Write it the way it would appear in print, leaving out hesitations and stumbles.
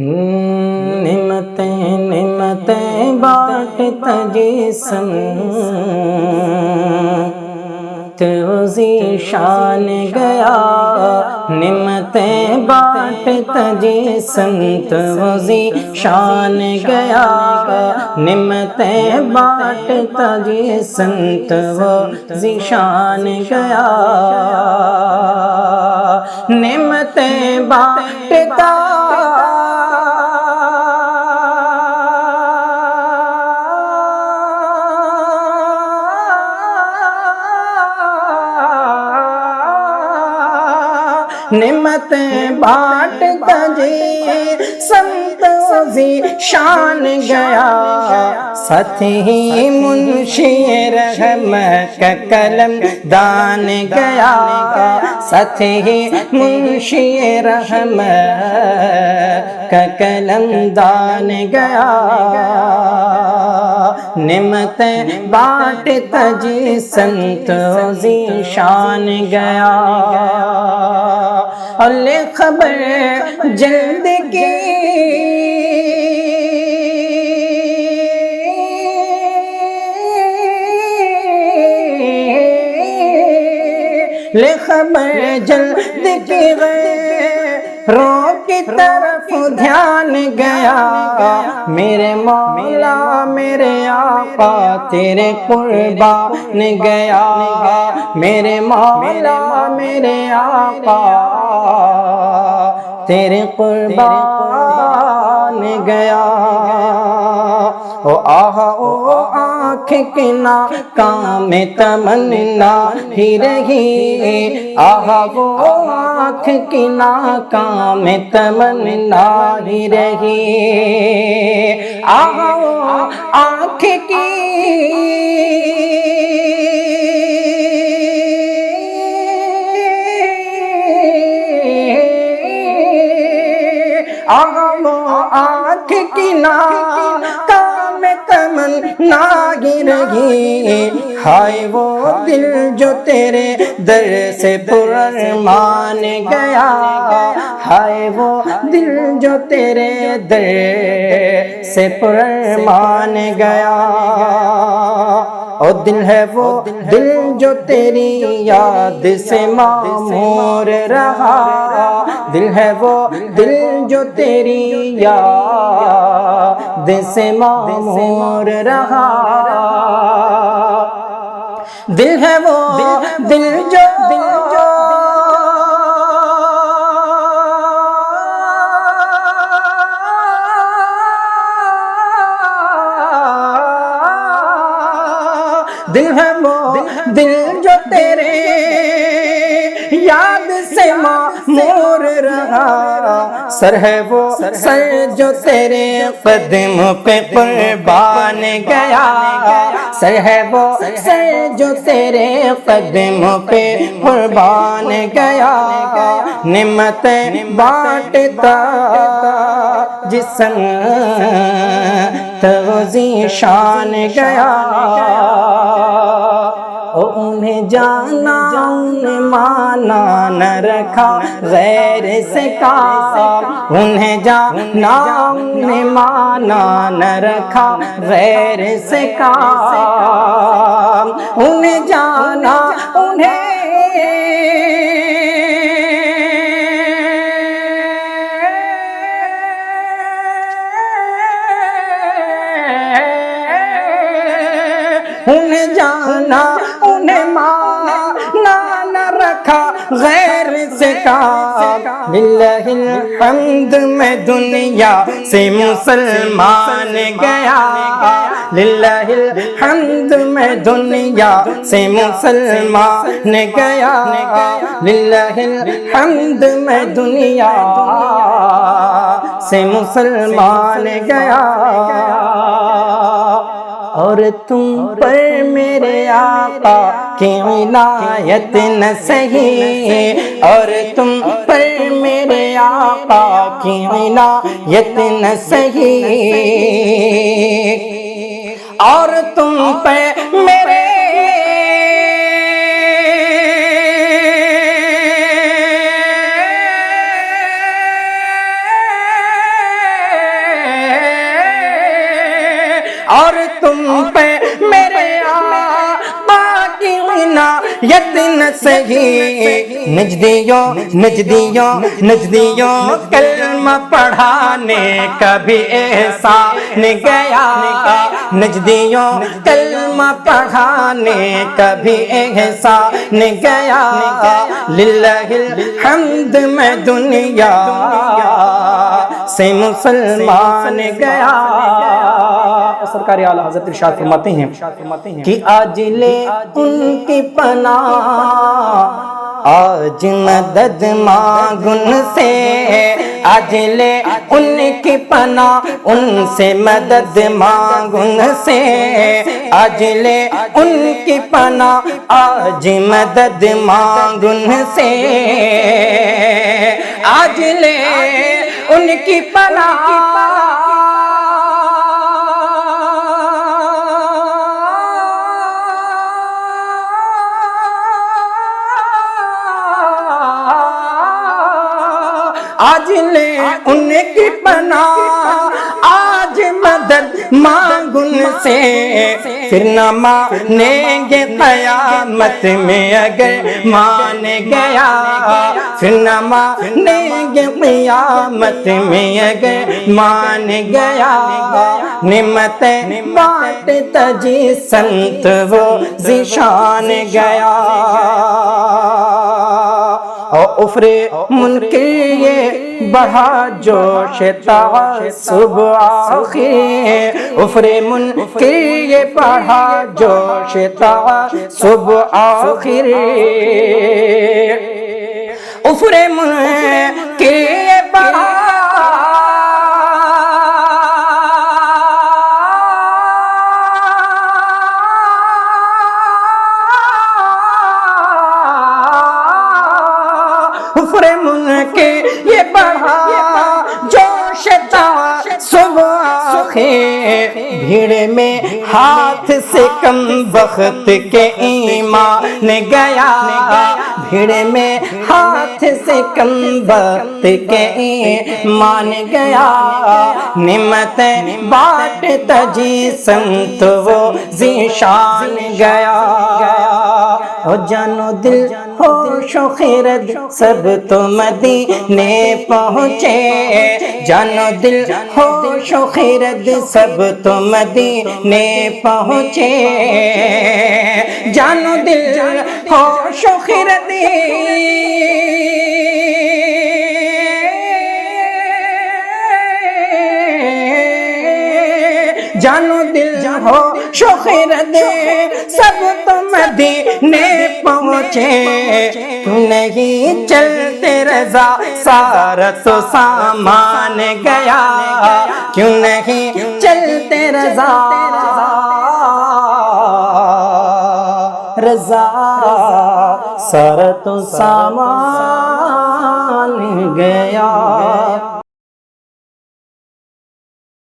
نعمتیں نعمتیں بانٹتا جسم تو ذیشان گیا، نعمتیں بانٹتا جسم تو ذیشان گیا، نعمتیں بانٹتا جسم تو ذیشان گیا، نعمتیں بانٹتا نعمتیں بانٹتا جسم تو ذیشان گیا، ساتھ ہی منشی رحمت کا قلم دان گیا، ساتھ ہی منشی رحمت کا قلم دان گیا، نعمتیں بانٹتا جسم تو ذیشان گیا، اور لے خبر جلد کی لے خبر جلد کی غیروں کی طرف دھیان گیا، میرے مولا میرے آقا تیرے قربان گیا، میرے مولا میرے آقا تیرے قربان گیا، او آہا او آنکھ کی ناکام تمنا ہی رہی، آہا وہ آنکھ کی ناکام تمنا ہی رہی، آہا وہ آنکھ کی آہا وہ آنکھ کی ناکام تمنا ہی رہی، ہائے وہ دل جو تیرے در سے پرارمان گیا، ہائے وہ دل جو تیرے در سے پرارمان گیا، اور دل ہے وہ دل جو تیری یاد سے معمور رہا، دل ہے وہ دل جو تیری یاد سے معمور رہا، دل ہے وہ دل جو دل ہے وہ دل جو تیرے یاد سے معمور رہا، سر ہے وہ سر جو تیرے قدم پہ قربان گیا، سر ہے وہ سر جو تیرے قدم پہ قربان گیا، نعمتیں بانٹتا جسم تو ذیشان گیا، انہیں جانا انہیں مانا نہ رکھا غیر سے کام، انہیں جانا انہیں مانا نہ رکھا غیر سے کام، انہیں جانا انہیں جانا انہیں مانا نہ رکھا غیر سے کام، للہ الحمد میں دنیا سے مسلمان گیا، للہ الحمد میں دنیا سے مسلمان گیا، للہ الحمد میں دنیا سے مسلمان گیا، اور تم پر میرے آقا کی عنایت نہ سہی، اور تم پر میرے آقا کی عنایت نہ سہی، اور تم پر میرے اور تم پہ میرے آقا کی عنایت نہ سہی نجدیوں نجدیوں نجدیوں کلمہ پڑھانے کا بھی احسان گیا نجدیوں کلمہ پڑھانے کا بھی احسان گیا للہ الحمد میں دنیا سے مسلمان گیا سرکار اعلیٰ حضرت ارشاد فرماتے ہیں کہ آج لے ان کی پناہ آج مدد مانگ ان سے آج لے ان کی پناہ ان سے مدد مانگ ان سے آج لے ان کی پناہ آج مدد مانگ ان سے آج لے ان کی پناہ آج لے ان کی پناہ آج مدد مانگ ان سے پھر نہ مانیں گے قیامت میں اگر مان گیا پھر نہ مانیں گے قیامت میں اگر مان گیا نعمتیں بانٹتا جی سنت وہ ذیشان گیا اور افر منکر یہ بڑھا جوش تعصب آخر افر منکر یہ بڑھا جوش تعصب آخر افر منکر یہ بڑھا کفر منکر یہ بڑھا جوش تعصب آخر بھیڑ میں ہاتھ سے کم وقت کے ایمان گیا بھیڑ میں ہاتھ سے کم وقت کے ایمان گیا نعمتیں بانٹتا جی سنت وہ ذیشان گیا ہو جانو دل ہوش و خرد سب تو مدینے پہنچے جانو دل ہوش و خرد سب تو مدینے پہنچے جانو دل ہوش و خرد جانو دل ہو شخرد سب تو مدینے پہنچے تو نہیں چلتے رضا سارا تو سامان گیا کیوں نہیں چلتے رضا رضا سارا تو سامان گیا